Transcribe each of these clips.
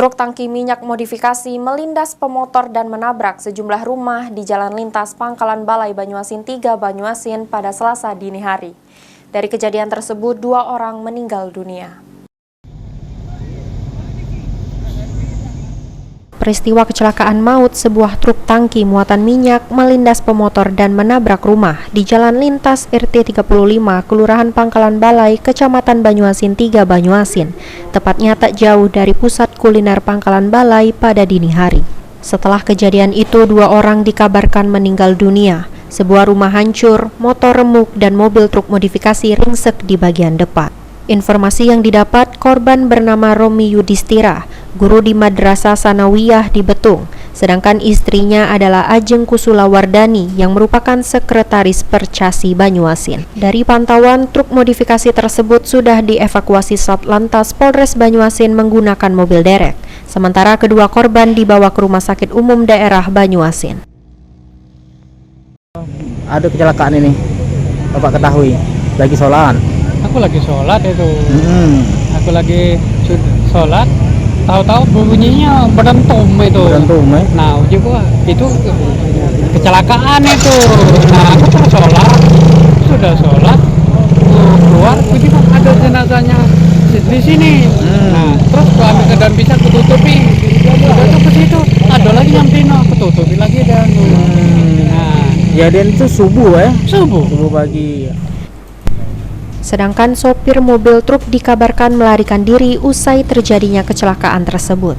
Truk tangki minyak modifikasi melindas pemotor dan menabrak sejumlah rumah di Jalan Lintas Pangkalan Balai Banyuasin 3 Banyuasin pada Selasa dini hari. Dari kejadian tersebut, 2 orang meninggal dunia. Peristiwa kecelakaan maut sebuah truk tangki muatan minyak melindas pemotor dan menabrak rumah di Jalan Lintas RT 35, Kelurahan Pangkalan Balai, Kecamatan Banyuasin 3 Banyuasin, tepatnya tak jauh dari pusat kuliner Pangkalan Balai pada dini hari. Setelah kejadian itu, 2 orang dikabarkan meninggal dunia. Sebuah rumah hancur, motor remuk, dan mobil truk modifikasi ringsek di bagian depan. Informasi yang didapat, korban bernama Romi Yudhistira, guru di Madrasah Sanawiyah di Betung, sedangkan istrinya adalah Ajeng Kusula Wardani yang merupakan sekretaris Percasi Banyuasin. Dari pantauan, truk modifikasi tersebut sudah dievakuasi Satlantas Polres Banyuasin menggunakan mobil derek, sementara kedua korban dibawa ke Rumah Sakit Umum Daerah Banyuasin. Ada kecelakaan ini, Bapak ketahui, lagi sholat. Aku lagi sholat itu, aku lagi sholat, tahu-tahu bunyinya berentum itu. Berentum, Nah, juga itu kecelakaan itu. Nah, aku sudah sholat, keluar, begitu ada jenazahnya di sini. Nah, terus aku ambil ke dalam bisa kututupi, udah tuh ke situ, ada lagi yang pino, kututupi lagi dan. Nah, kejadian itu subuh subuh pagi. Sedangkan sopir mobil truk dikabarkan melarikan diri usai terjadinya kecelakaan tersebut.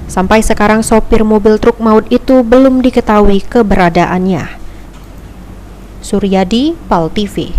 Sampai sekarang sopir mobil truk maut itu belum diketahui keberadaannya. Suryadi, PAL TV.